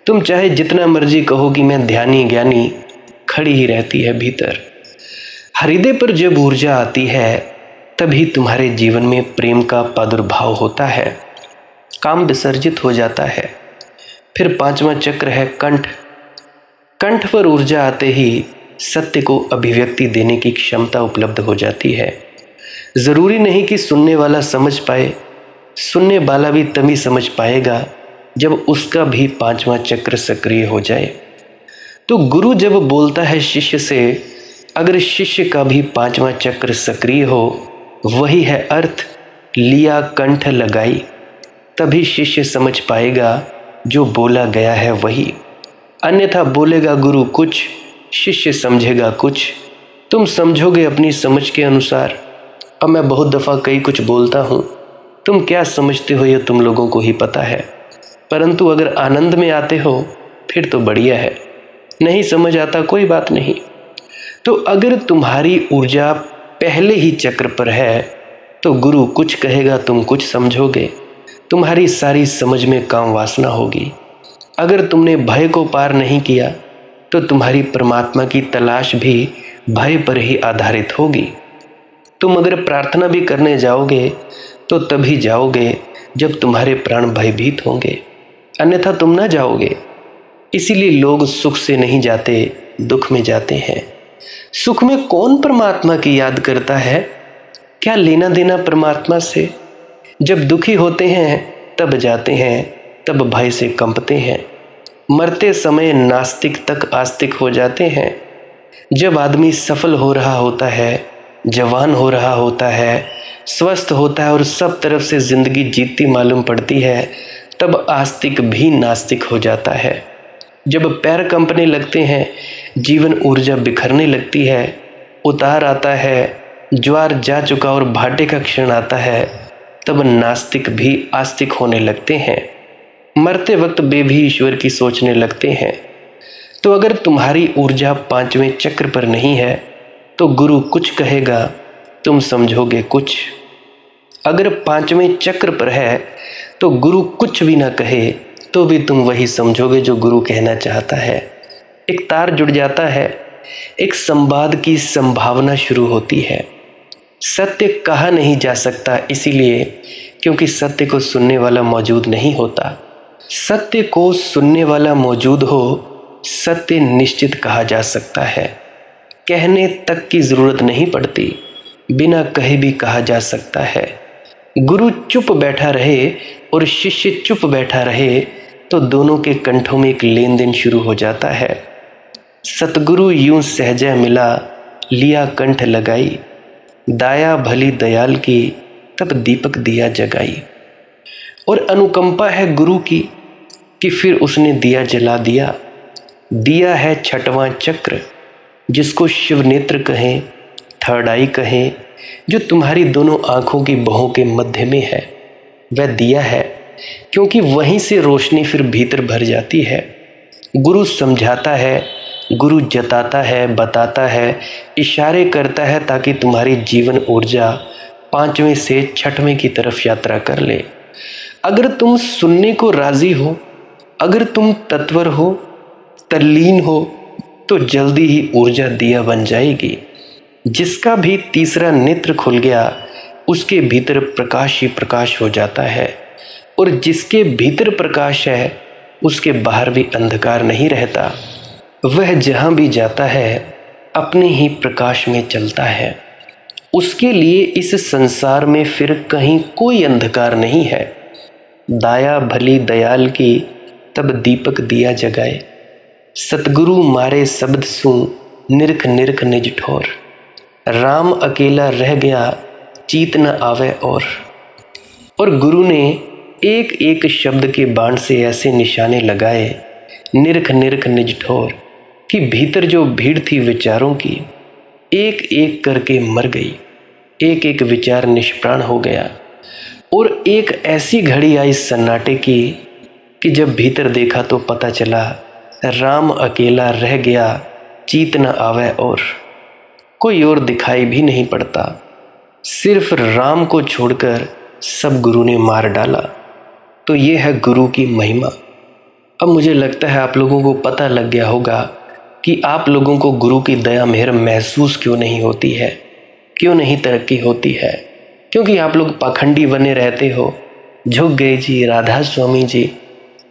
तुम चाहे जितना मर्जी कहो कि मैं ध्यानी ज्ञानी, खड़ी ही रहती है भीतर। हृदय पर जब ऊर्जा आती है तभी तुम्हारे जीवन में प्रेम का प्रादुर्भाव होता है, काम विसर्जित हो जाता है। फिर 5वां चक्र है कंठ। कंठ पर ऊर्जा आते ही सत्य को अभिव्यक्ति देने की क्षमता उपलब्ध हो जाती है। ज़रूरी नहीं कि सुनने वाला समझ पाए, सुनने वाला भी तभी समझ पाएगा जब उसका भी पांचवा चक्र सक्रिय हो जाए। तो गुरु जब बोलता है शिष्य से, अगर शिष्य का भी पांचवा चक्र सक्रिय हो, वही है अर्थ लिया कंठ लगाई, तभी शिष्य समझ पाएगा जो बोला गया है वही। अन्यथा बोलेगा गुरु कुछ, शिष्य समझेगा कुछ। तुम समझोगे अपनी समझ के अनुसार। अब मैं बहुत दफ़ा कई कुछ बोलता हूँ, तुम क्या समझते हो ये तुम लोगों को ही पता है। परंतु अगर आनंद में आते हो फिर तो बढ़िया है, नहीं समझ आता कोई बात नहीं। तो अगर तुम्हारी ऊर्जा पहले ही चक्र पर है तो गुरु कुछ कहेगा, तुम कुछ समझोगे, तुम्हारी सारी समझ में काम वासना होगी। अगर तुमने भय को पार नहीं किया तो तुम्हारी परमात्मा की तलाश भी भय पर ही आधारित होगी। तुम अगर प्रार्थना भी करने जाओगे तो तभी जाओगे जब तुम्हारे प्राण भयभीत होंगे, अन्यथा तुम ना जाओगे। इसीलिए लोग सुख से नहीं जाते, दुख में जाते हैं। सुख में कौन परमात्मा की याद करता है? क्या लेना देना परमात्मा से? जब दुखी होते हैं तब जाते हैं, तब भय से कंपते हैं। मरते समय नास्तिक तक आस्तिक हो जाते हैं। जब आदमी सफल हो रहा होता है, जवान हो रहा होता है, स्वस्थ होता है और सब तरफ से जिंदगी जीतती मालूम पड़ती है, तब आस्तिक भी नास्तिक हो जाता है। जब पैर कंपने लगते हैं, जीवन ऊर्जा बिखरने लगती है, उतार आता है, ज्वार जा चुका और भाटे का क्षण आता है, तब नास्तिक भी आस्तिक होने लगते हैं। मरते वक्त वे भी ईश्वर की सोचने लगते हैं। तो अगर तुम्हारी ऊर्जा पांचवें चक्र पर नहीं है तो गुरु कुछ कहेगा, तुम समझोगे कुछ। अगर पांचवें चक्र पर है तो गुरु कुछ भी ना कहे तो भी तुम वही समझोगे जो गुरु कहना चाहता है। एक तार जुड़ जाता है, एक संवाद की संभावना शुरू होती है। सत्य कहा नहीं जा सकता, इसीलिए क्योंकि सत्य को सुनने वाला मौजूद नहीं होता। सत्य को सुनने वाला मौजूद हो, सत्य निश्चित कहा जा सकता है। कहने तक की जरूरत नहीं पड़ती, बिना कहे भी कहा जा सकता है। गुरु चुप बैठा रहे और शिष्य चुप बैठा रहे तो दोनों के कंठों में एक लेन देन शुरू हो जाता है। सतगुरु यूं सहजा मिला, लिया कंठ लगाई, दाया भली दयाल की, तब दीपक दिया जगाई। और अनुकंपा है गुरु की कि फिर उसने दिया जला दिया। दिया है छठवां चक्र, जिसको शिव नेत्र कहें, थर्ड आई कहें, जो तुम्हारी दोनों आंखों की बहों के मध्य में है। वह दिया है क्योंकि वहीं से रोशनी फिर भीतर भर जाती है। गुरु समझाता है, गुरु जताता है, बताता है, इशारे करता है ताकि तुम्हारी जीवन ऊर्जा पांचवें से छठवें की तरफ यात्रा कर ले। अगर तुम सुनने को राजी हो, अगर तुम तत्पर हो, तल्लीन हो, तो जल्दी ही ऊर्जा दिया बन जाएगी। जिसका भी तीसरा नेत्र खुल गया उसके भीतर प्रकाश ही प्रकाश हो जाता है, और जिसके भीतर प्रकाश है उसके बाहर भी अंधकार नहीं रहता। वह जहाँ भी जाता है अपने ही प्रकाश में चलता है। उसके लिए इस संसार में फिर कहीं कोई अंधकार नहीं है। दाया भली दयाल की, तब दीपक दिया जगाए। सतगुरु मारे शब्द सु, निरख निरख निज ठोर। राम अकेला रह गया, चीत न आवे और गुरु ने एक एक शब्द के बाण से ऐसे निशाने लगाए, निरख निरख निज ठोर, कि भीतर जो भीड़ थी विचारों की एक एक करके मर गई। एक एक विचार निष्प्राण हो गया। और एक ऐसी घड़ी आई सन्नाटे की कि जब भीतर देखा तो पता चला राम अकेला रह गया, चीत न आवे और कोई और दिखाई भी नहीं पड़ता। सिर्फ राम को छोड़कर सब गुरु ने मार डाला। तो ये है गुरु की महिमा। अब मुझे लगता है आप लोगों को पता लग गया होगा कि आप लोगों को गुरु की दया मेहर महसूस क्यों नहीं होती है, क्यों नहीं तरक्की होती है। क्योंकि आप लोग पाखंडी बने रहते हो, झुक गए जी राधा स्वामी जी,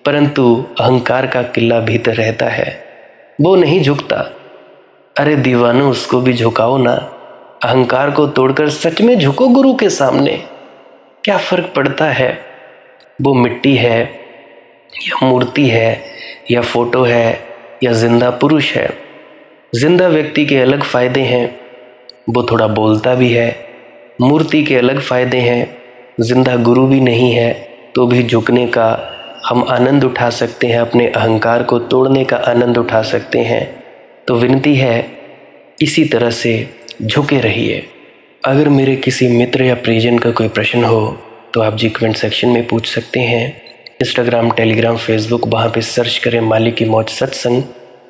परंतु अहंकार का किला भीतर रहता है, वो नहीं झुकता। अरे दीवानो, उसको भी झुकाओ ना। अहंकार को तोड़कर सच में झुको गुरु के सामने। क्या फर्क पड़ता है वो मिट्टी है या मूर्ति है या फोटो है या जिंदा पुरुष है। जिंदा व्यक्ति के अलग फायदे हैं, वो थोड़ा बोलता भी है। मूर्ति के अलग फायदे हैं, जिंदा गुरु भी नहीं है तो भी झुकने का हम आनंद उठा सकते हैं, अपने अहंकार को तोड़ने का आनंद उठा सकते हैं। तो विनती है इसी तरह से झुके रहिए। अगर मेरे किसी मित्र या परिजन का कोई प्रश्न हो तो आप जी कमेंट सेक्शन में पूछ सकते हैं। इंस्टाग्राम, टेलीग्राम, फेसबुक, वहाँ पे सर्च करें माली की मौज सत्संग।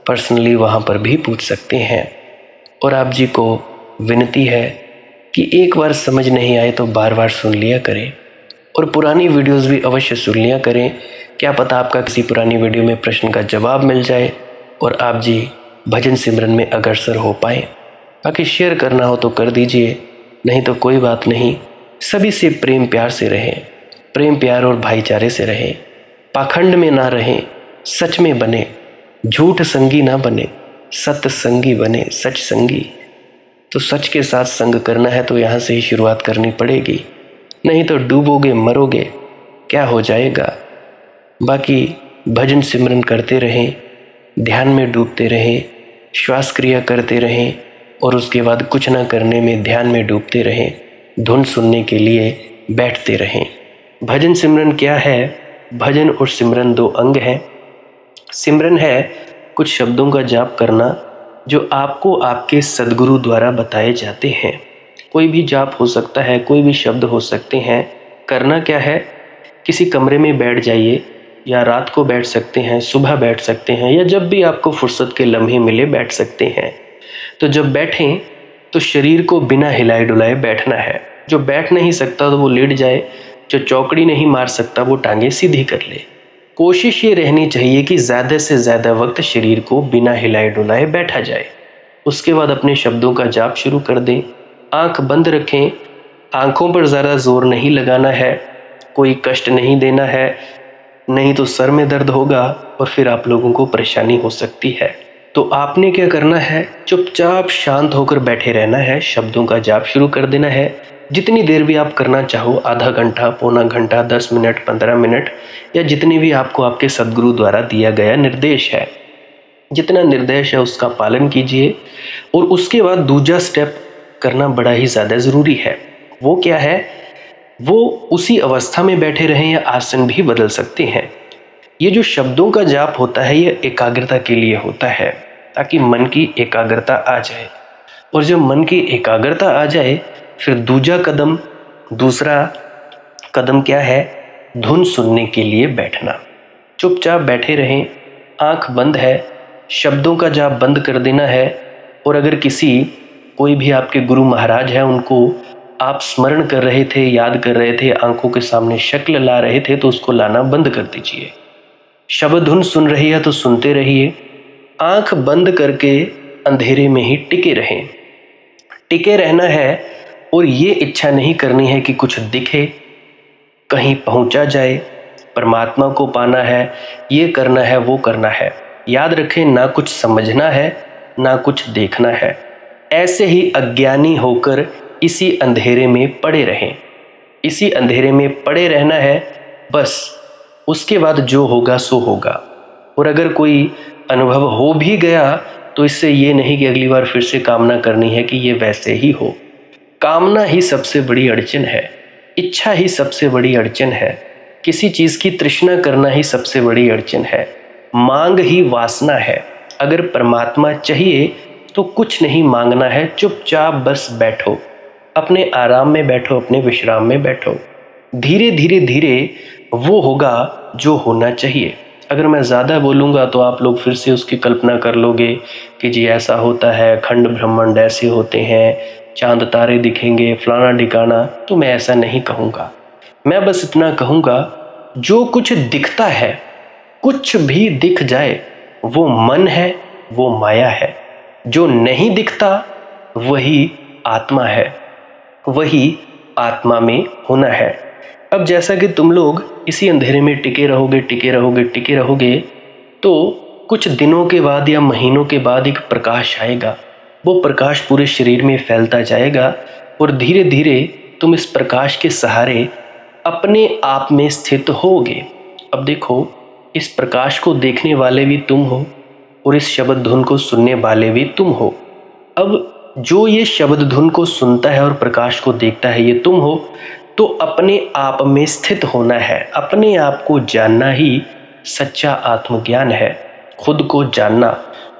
पर्सनली वहाँ पर भी पूछ सकते हैं। और आप जी को विनती है कि एक बार समझ नहीं आए तो बार बार सुन लिया करें और पुरानी वीडियोस भी अवश्य सुन लिया करें। क्या पता आपका किसी पुरानी वीडियो में प्रश्न का जवाब मिल जाए और आप जी भजन सिमरन में अग्रसर हो पाए। बाकी शेयर करना हो तो कर दीजिए, नहीं तो कोई बात नहीं। सभी से प्रेम प्यार से रहें, प्रेम प्यार और भाईचारे से रहें। पाखंड में ना रहें, सच में बने। झूठ संगी ना बने, सत्य संगी बने, सच संगी। तो सच के साथ संग करना है तो यहाँ से ही शुरुआत करनी पड़ेगी, नहीं तो डूबोगे मरोगे, क्या हो जाएगा। बाकी भजन सिमरन करते रहें, ध्यान में डूबते रहें, श्वास क्रिया करते रहें और उसके बाद कुछ ना करने में ध्यान में डूबते रहें, धुन सुनने के लिए बैठते रहें। भजन सिमरन क्या है? भजन और सिमरन दो अंग हैं। सिमरन है कुछ शब्दों का जाप करना जो आपको आपके सद्गुरु द्वारा बताए जाते हैं। कोई भी जाप हो सकता है, कोई भी शब्द हो सकते हैं। करना क्या है? किसी कमरे में बैठ जाइए, या रात को बैठ सकते हैं, सुबह बैठ सकते हैं, या जब भी आपको फुर्सत के लम्हे मिले बैठ सकते हैं। तो जब बैठें तो शरीर को बिना हिलाए डुलाए बैठना है। जो बैठ नहीं सकता तो वो लेट जाए, जो चौकड़ी नहीं मार सकता वो टांगे सीधी कर ले। कोशिश ये रहनी चाहिए कि ज़्यादा से ज़्यादा वक्त शरीर को बिना हिलाए डुलाए बैठा जाए। उसके बाद अपने शब्दों का जाप शुरू कर दें। आंख बंद रखें, आंखों पर ज़्यादा जोर नहीं लगाना है, कोई कष्ट नहीं देना है, नहीं तो सर में दर्द होगा और फिर आप लोगों को परेशानी हो सकती है। तो आपने क्या करना है? चुपचाप शांत होकर बैठे रहना है, शब्दों का जाप शुरू कर देना है। जितनी देर भी आप करना चाहो, आधा घंटा, पौना घंटा, 10 मिनट, 15 मिनट, या जितनी भी आपको आपके सद्गुरु द्वारा दिया गया निर्देश है, जितना निर्देश है उसका पालन कीजिए। और उसके बाद दूसरा स्टेप करना बड़ा ही ज़्यादा ज़रूरी है। वो क्या है? वो उसी अवस्था में बैठे रहें या आसन भी बदल सकते हैं। ये जो शब्दों का जाप होता है ये एकाग्रता के लिए होता है, ताकि मन की एकाग्रता आ जाए। और जब मन की एकाग्रता आ जाए फिर दूसरा कदम क्या है? धुन सुनने के लिए बैठना। चुपचाप बैठे रहें, आंख बंद है, शब्दों का जाप बंद कर देना है। और अगर कोई भी आपके गुरु महाराज है, उनको आप स्मरण कर रहे थे, याद कर रहे थे, आंखों के सामने शक्ल ला रहे थे, तो उसको लाना बंद कर दीजिए। शब्द धुन सुन रही है तो सुनते रहिए। आंख बंद करके अंधेरे में ही टिके रहें। टिके रहना है और ये इच्छा नहीं करनी है कि कुछ दिखे, कहीं पहुंचा जाए, परमात्मा को पाना है, ये करना है, वो करना है। याद रखें, ना कुछ समझना है, ना कुछ देखना है। ऐसे ही अज्ञानी होकर इसी अंधेरे में पड़े रहें। इसी अंधेरे में पड़े रहना है बस। उसके बाद जो होगा सो होगा। और अगर कोई अनुभव हो भी गया तो इससे ये नहीं कि अगली बार फिर से कामना करनी है कि ये वैसे ही हो। कामना ही सबसे बड़ी अड़चन है, इच्छा ही सबसे बड़ी अड़चन है, किसी चीज़ की तृष्णा करना ही सबसे बड़ी अड़चन है, मांग ही वासना है। अगर परमात्मा चाहिए तो कुछ नहीं मांगना है, चुपचाप बस बैठो, अपने आराम में बैठो, अपने विश्राम में बैठो। धीरे धीरे धीरे वो होगा जो होना चाहिए। अगर मैं ज़्यादा बोलूँगा तो आप लोग फिर से उसकी कल्पना कर लोगे कि जी ऐसा होता है, खंड ब्रह्मांड ऐसे होते हैं, चांद तारे दिखेंगे, फलाना ढिकाना। तो मैं ऐसा नहीं कहूँगा। मैं बस इतना कहूँगा, जो कुछ दिखता है, कुछ भी दिख जाए, वो मन है, वो माया है। जो नहीं दिखता वही आत्मा है, वही आत्मा में होना है। अब जैसा कि तुम लोग इसी अंधेरे में टिके रहोगे, तो कुछ दिनों के बाद या महीनों के बाद एक प्रकाश आएगा। वो प्रकाश पूरे शरीर में फैलता जाएगा और धीरे धीरे तुम इस प्रकाश के सहारे अपने आप में स्थित होगे। अब देखो, इस प्रकाश को देखने वाले भी तुम हो और इस शब्द धुन को सुनने वाले भी तुम हो। अब जो ये शब्द धुन को सुनता है और प्रकाश को देखता है, ये तुम हो। तो अपने आप में स्थित होना है, अपने आप को जानना ही सच्चा आत्मज्ञान है। खुद को जानना,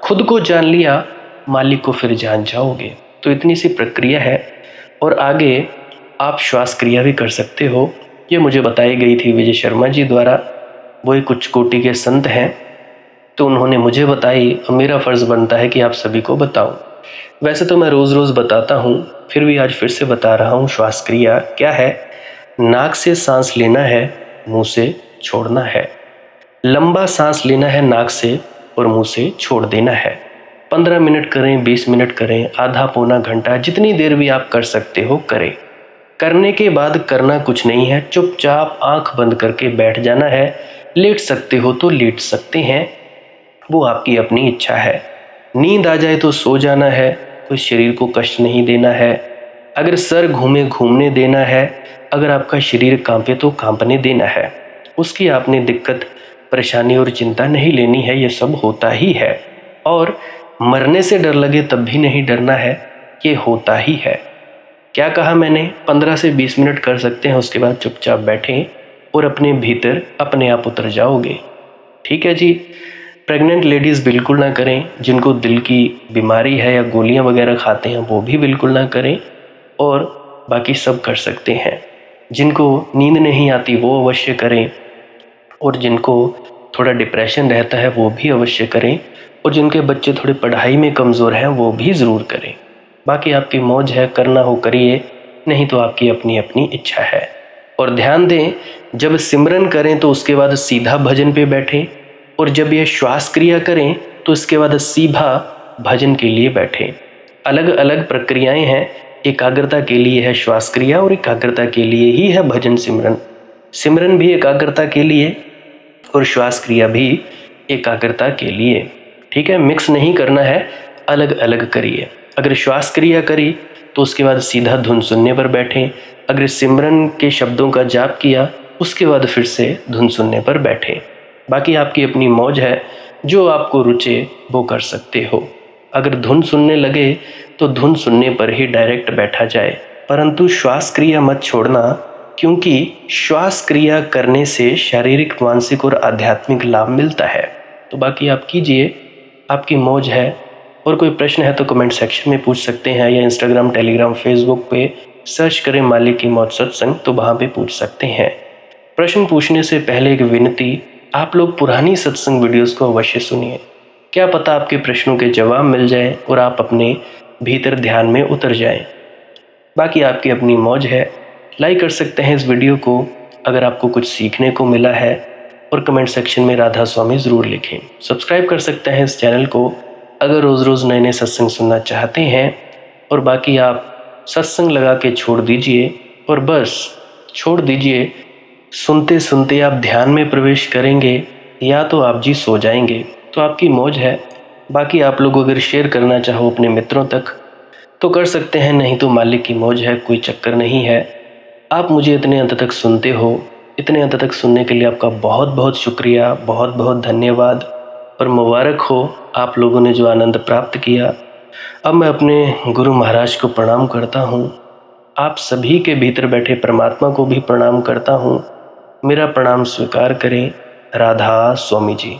खुद को जान लिया मालिक को फिर जान जाओगे। तो इतनी सी प्रक्रिया है। और आगे आप श्वास क्रिया भी कर सकते हो। ये मुझे बताई गई थी विजय शर्मा जी द्वारा। वो एक उच्च कोटि के संत हैं, तो उन्होंने मुझे बताई और मेरा फ़र्ज़ बनता है कि आप सभी को बताऊं। वैसे तो मैं रोज़ रोज़ बताता हूं, फिर भी आज फिर से बता रहा हूं। श्वास क्रिया क्या है? नाक से सांस लेना है, मुंह से छोड़ना है। लंबा सांस लेना है नाक से और मुंह से छोड़ देना है। 15 मिनट करें, 20 मिनट करें, आधा पौना घंटा, जितनी देर भी आप कर सकते हो करें। करने के बाद करना कुछ नहीं है, चुपचाप आंख बंद करके बैठ जाना है। लेट सकते हो तो लेट सकते हैं, वो आपकी अपनी इच्छा है। नींद आ जाए तो सो जाना है, कोई शरीर को कष्ट नहीं देना है। अगर सर घूमे घूमने देना है, अगर आपका शरीर कांपे तो कांपने देना है। उसकी आपने दिक्कत, परेशानी और चिंता नहीं लेनी है, ये सब होता ही है। और मरने से डर लगे तब भी नहीं डरना है, ये होता ही है। क्या कहा मैंने? 15 से 20 मिनट कर सकते हैं, उसके बाद चुपचाप बैठें और अपने भीतर अपने आप उतर जाओगे। ठीक है जी। प्रेग्नेंट लेडीज़ बिल्कुल ना करें, जिनको दिल की बीमारी है या गोलियां वगैरह खाते हैं वो भी बिल्कुल ना करें, और बाकी सब कर सकते हैं। जिनको नींद नहीं आती वो अवश्य करें, और जिनको थोड़ा डिप्रेशन रहता है वो भी अवश्य करें, और जिनके बच्चे थोड़े पढ़ाई में कमज़ोर हैं वो भी ज़रूर करें। बाकी आपकी मौज है, करना हो करिए, नहीं तो आपकी अपनी अपनी इच्छा है। और ध्यान दें, जब सिमरन करें तो उसके बाद सीधा भजन पे बैठें, और जब ये श्वास क्रिया करें तो इसके बाद सीधा भजन के लिए बैठें। अलग अलग प्रक्रियाएं हैं, एकाग्रता के लिए है श्वास क्रिया और एकाग्रता के लिए ही है भजन सिमरन। सिमरन भी एकाग्रता के लिए और श्वास क्रिया भी एकाग्रता के लिए। ठीक है, मिक्स नहीं करना है, अलग अलग करिए। अगर श्वास क्रिया करी तो उसके बाद सीधा धुन सुनने पर बैठें। अगर सिमरन के शब्दों का जाप किया उसके बाद फिर से धुन सुनने पर बैठें। बाकी आपकी अपनी मौज है, जो आपको रुचे वो कर सकते हो। अगर धुन सुनने लगे तो धुन सुनने पर ही डायरेक्ट बैठा जाए, परंतु श्वास क्रिया मत छोड़ना, क्योंकि श्वास क्रिया करने से शारीरिक, मानसिक और आध्यात्मिक लाभ मिलता है। तो बाकी आप कीजिए, आपकी मौज है। और कोई प्रश्न है तो कमेंट सेक्शन में पूछ सकते हैं, या इंस्टाग्राम, टेलीग्राम, फेसबुक पे सर्च करें मालिक की मौज सत्संग, तो वहाँ पे पूछ सकते हैं। प्रश्न पूछने से पहले एक विनती, आप लोग पुरानी सत्संग वीडियोस को अवश्य सुनिए। क्या पता आपके प्रश्नों के जवाब मिल जाए और आप अपने भीतर ध्यान में उतर जाएं। बाकी आपकी अपनी मौज है। लाइक कर सकते हैं इस वीडियो को अगर आपको कुछ सीखने को मिला है, और कमेंट सेक्शन में राधा स्वामी ज़रूर लिखें। सब्सक्राइब कर सकते हैं इस चैनल को अगर रोज़ रोज़ नए नए सत्संग सुनना चाहते हैं। और बाकी आप सत्संग लगा के छोड़ दीजिए, और बस छोड़ दीजिए। सुनते सुनते आप ध्यान में प्रवेश करेंगे या तो आप जी सो जाएंगे, तो आपकी मौज है। बाकी आप लोग अगर शेयर करना चाहो अपने मित्रों तक तो कर सकते हैं, नहीं तो मालिक की मौज है, कोई चक्कर नहीं है। आप मुझे इतने अंत तक सुनते हो, इतने अंत तक सुनने के लिए आपका बहुत बहुत शुक्रिया, बहुत बहुत धन्यवाद। और मुबारक हो आप लोगों ने जो आनंद प्राप्त किया। अब मैं अपने गुरु महाराज को प्रणाम करता हूँ, आप सभी के भीतर बैठे परमात्मा को भी प्रणाम करता हूँ। मेरा प्रणाम स्वीकार करें। राधा स्वामी जी।